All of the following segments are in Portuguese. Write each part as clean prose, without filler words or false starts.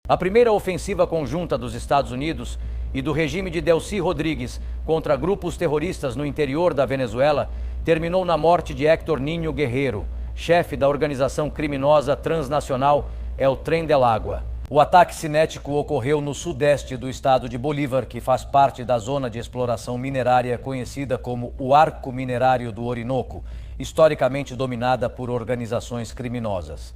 A primeira ofensiva conjunta dos Estados Unidos e do regime de Delcy Rodrigues contra grupos terroristas no interior da Venezuela terminou na morte de Héctor Niño Guerrero, chefe da organização criminosa transnacional El Tren del Agua. O ataque cinético ocorreu no sudeste do estado de Bolívar, que faz parte da zona de exploração minerária conhecida como o Arco Minerário do Orinoco, historicamente dominada por organizações criminosas.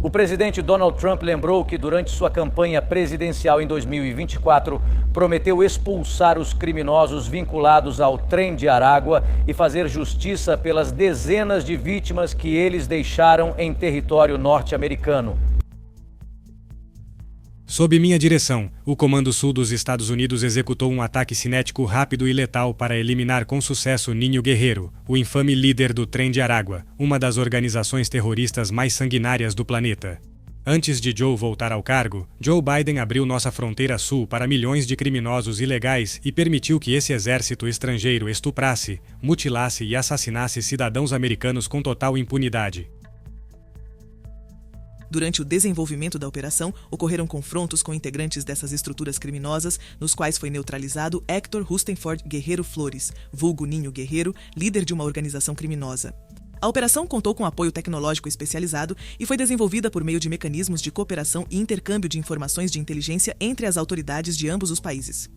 O presidente Donald Trump lembrou que durante sua campanha presidencial em 2024, prometeu expulsar os criminosos vinculados ao Trem de Aragua e fazer justiça pelas dezenas de vítimas que eles deixaram em território norte-americano. Sob minha direção, o Comando Sul dos Estados Unidos executou um ataque cinético rápido e letal para eliminar com sucesso Niño Guerrero, o infame líder do Trem de Aragua, uma das organizações terroristas mais sanguinárias do planeta. Antes de Joe voltar ao cargo, Joe Biden abriu nossa fronteira sul para milhões de criminosos ilegais e permitiu que esse exército estrangeiro estuprasse, mutilasse e assassinasse cidadãos americanos com total impunidade. Durante o desenvolvimento da operação, ocorreram confrontos com integrantes dessas estruturas criminosas, nos quais foi neutralizado Héctor Rustenford Guerrero Flores, vulgo Niño Guerrero, líder de uma organização criminosa. A operação contou com apoio tecnológico especializado e foi desenvolvida por meio de mecanismos de cooperação e intercâmbio de informações de inteligência entre as autoridades de ambos os países.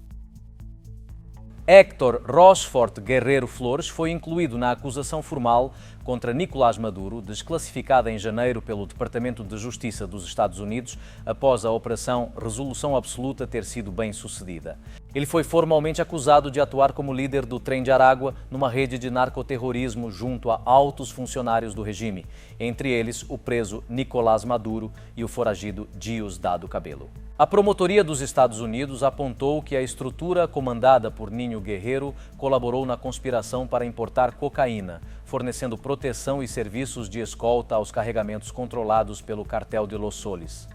Héctor Rosfort Guerrero Flores foi incluído na acusação formal contra Nicolás Maduro, desclassificada em janeiro pelo Departamento de Justiça dos Estados Unidos após a Operação Resolução Absoluta ter sido bem sucedida. Ele foi formalmente acusado de atuar como líder do Trem de Aragua numa rede de narcoterrorismo junto a altos funcionários do regime, entre eles o preso Nicolás Maduro e o foragido Diosdado Cabello. A Promotoria dos Estados Unidos apontou que a estrutura comandada por Niño Guerrero colaborou na conspiração para importar cocaína, fornecendo proteção e serviços de escolta aos carregamentos controlados pelo cartel de Los Soles.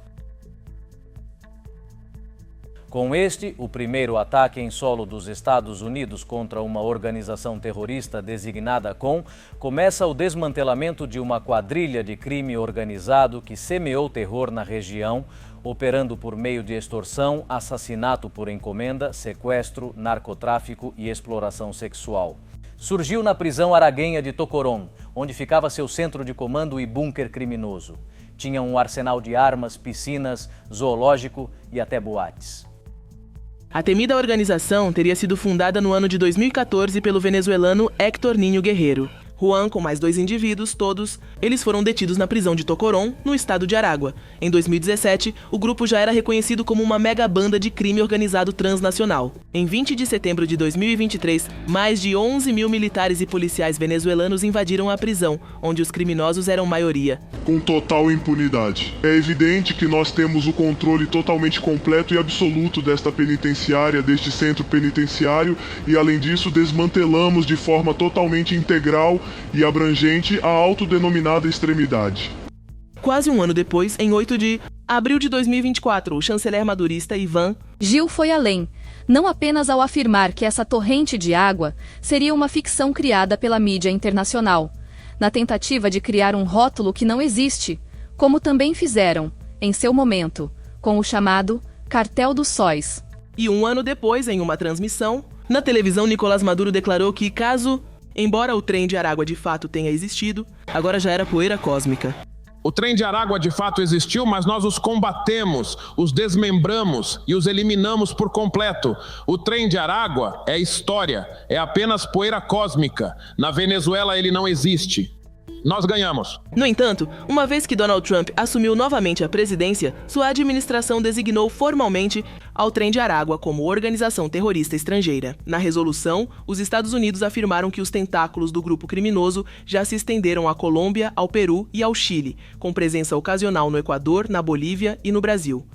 Com este, o primeiro ataque em solo dos Estados Unidos contra uma organização terrorista designada com, começa o desmantelamento de uma quadrilha de crime organizado que semeou terror na região, operando por meio de extorsão, assassinato por encomenda, sequestro, narcotráfico e exploração sexual. Surgiu na prisão araguenha de Tocorón, onde ficava seu centro de comando e bunker criminoso. Tinha um arsenal de armas, piscinas, zoológico e até boates. A temida organização teria sido fundada no ano de 2014 pelo venezuelano Héctor Niño Guerrero. Juan, com mais 2 indivíduos, todos, eles foram detidos na prisão de Tocorón, no estado de Aragua. Em 2017, o grupo já era reconhecido como uma mega banda de crime organizado transnacional. Em 20 de setembro de 2023, mais de 11 mil militares e policiais venezuelanos invadiram a prisão, onde os criminosos eram maioria. Com total impunidade. É evidente que nós temos o controle totalmente completo e absoluto desta penitenciária, deste centro penitenciário, e além disso desmantelamos de forma totalmente integral e abrangente a autodenominada extremidade. Quase um ano depois, em 8 de abril de 2024, o chanceler madurista Ivan Gil foi além, não apenas ao afirmar que essa torrente de água seria uma ficção criada pela mídia internacional, na tentativa de criar um rótulo que não existe, como também fizeram, em seu momento, com o chamado Cartel dos Sóis. E um ano depois, em uma transmissão, na televisão, Nicolás Maduro declarou que embora o Trem de Aragua de fato tenha existido, agora já era poeira cósmica. O Trem de Aragua de fato existiu, mas nós os combatemos, os desmembramos e os eliminamos por completo. O Trem de Aragua é história, é apenas poeira cósmica. Na Venezuela ele não existe. Nós ganhamos. No entanto, uma vez que Donald Trump assumiu novamente a presidência, sua administração designou formalmente ao Trem de Aragua como organização terrorista estrangeira. Na resolução, os Estados Unidos afirmaram que os tentáculos do grupo criminoso já se estenderam à Colômbia, ao Peru e ao Chile, com presença ocasional no Equador, na Bolívia e no Brasil.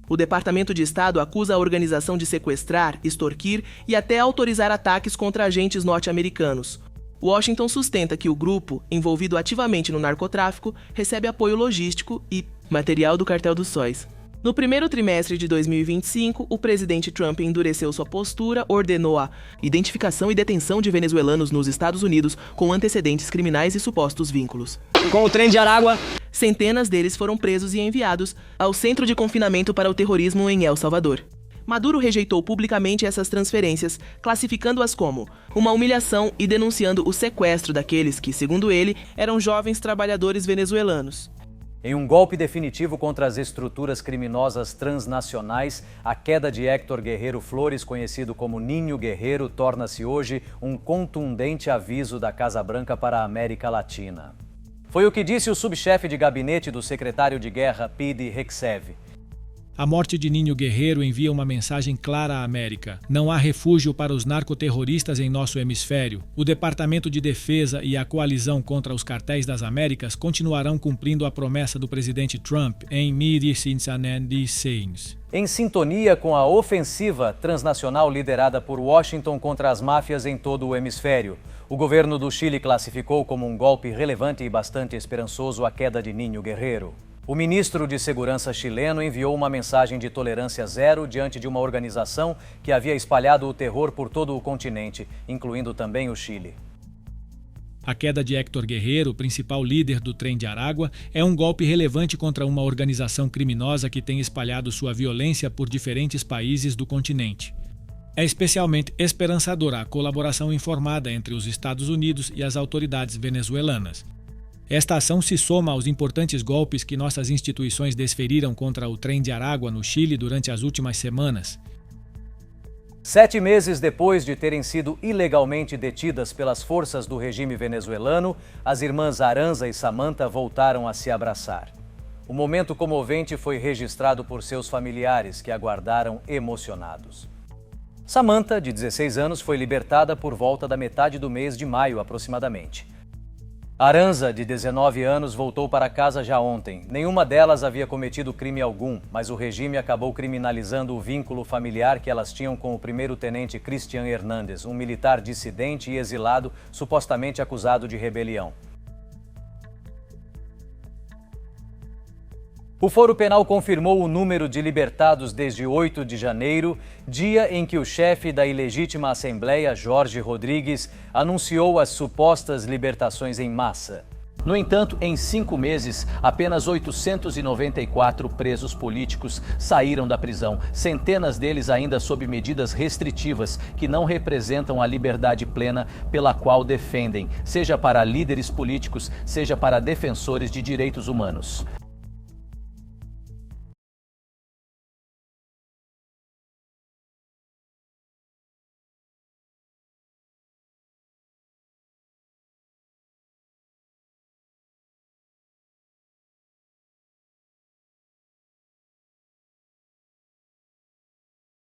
O Departamento de Estado acusa a organização de sequestrar, extorquir e até autorizar ataques contra agentes norte-americanos. Washington sustenta que o grupo, envolvido ativamente no narcotráfico, recebe apoio logístico e material do Cartel dos Sóis. No primeiro trimestre de 2025, o presidente Trump endureceu sua postura, ordenou a identificação e detenção de venezuelanos nos Estados Unidos com antecedentes criminais e supostos vínculos. Com o Trem de Aragua, Centenas deles foram presos e enviados ao Centro de Confinamento para o Terrorismo em El Salvador. Maduro rejeitou publicamente essas transferências, classificando-as como uma humilhação e denunciando o sequestro daqueles que, segundo ele, eram jovens trabalhadores venezuelanos. Em um golpe definitivo contra as estruturas criminosas transnacionais, a queda de Héctor Guerreiro Flores, conhecido como Ninho Guerreiro, torna-se hoje um contundente aviso da Casa Branca para a América Latina. Foi o que disse o subchefe de gabinete do secretário de guerra, Pete Hegseth. A morte de Ninho Guerreiro envia uma mensagem clara à América. Não há refúgio para os narcoterroristas em nosso hemisfério. O Departamento de Defesa e a coalizão contra os cartéis das Américas continuarão cumprindo a promessa do presidente Trump em Medicines. Em sintonia com a ofensiva transnacional liderada por Washington contra as máfias em todo o hemisfério, o governo do Chile classificou como um golpe relevante e bastante esperançoso a queda de Ninho Guerreiro. O ministro de Segurança chileno enviou uma mensagem de tolerância zero diante de uma organização que havia espalhado o terror por todo o continente, incluindo também o Chile. A queda de Héctor Guerreiro, principal líder do Tren de Aragua, é um golpe relevante contra uma organização criminosa que tem espalhado sua violência por diferentes países do continente. É especialmente esperançadora a colaboração informada entre os Estados Unidos e as autoridades venezuelanas. Esta ação se soma aos importantes golpes que nossas instituições desferiram contra o Tren de Aragua no Chile durante as últimas semanas. 7 meses depois de terem sido ilegalmente detidas pelas forças do regime venezuelano, as irmãs Aranza e Samantha voltaram a se abraçar. O momento comovente foi registrado por seus familiares, que aguardaram emocionados. Samantha, de 16 anos, foi libertada por volta da metade do mês de maio, aproximadamente. Aranza, de 19 anos, voltou para casa já ontem. Nenhuma delas havia cometido crime algum, mas o regime acabou criminalizando o vínculo familiar que elas tinham com o primeiro-tenente Cristian Hernández, um militar dissidente e exilado, supostamente acusado de rebelião. O Foro Penal confirmou o número de libertados desde 8 de janeiro, dia em que o chefe da ilegítima Assembleia, Jorge Rodrigues, anunciou as supostas libertações em massa. No entanto, em 5 meses, apenas 894 presos políticos saíram da prisão, centenas deles ainda sob medidas restritivas que não representam a liberdade plena pela qual defendem, seja para líderes políticos, seja para defensores de direitos humanos.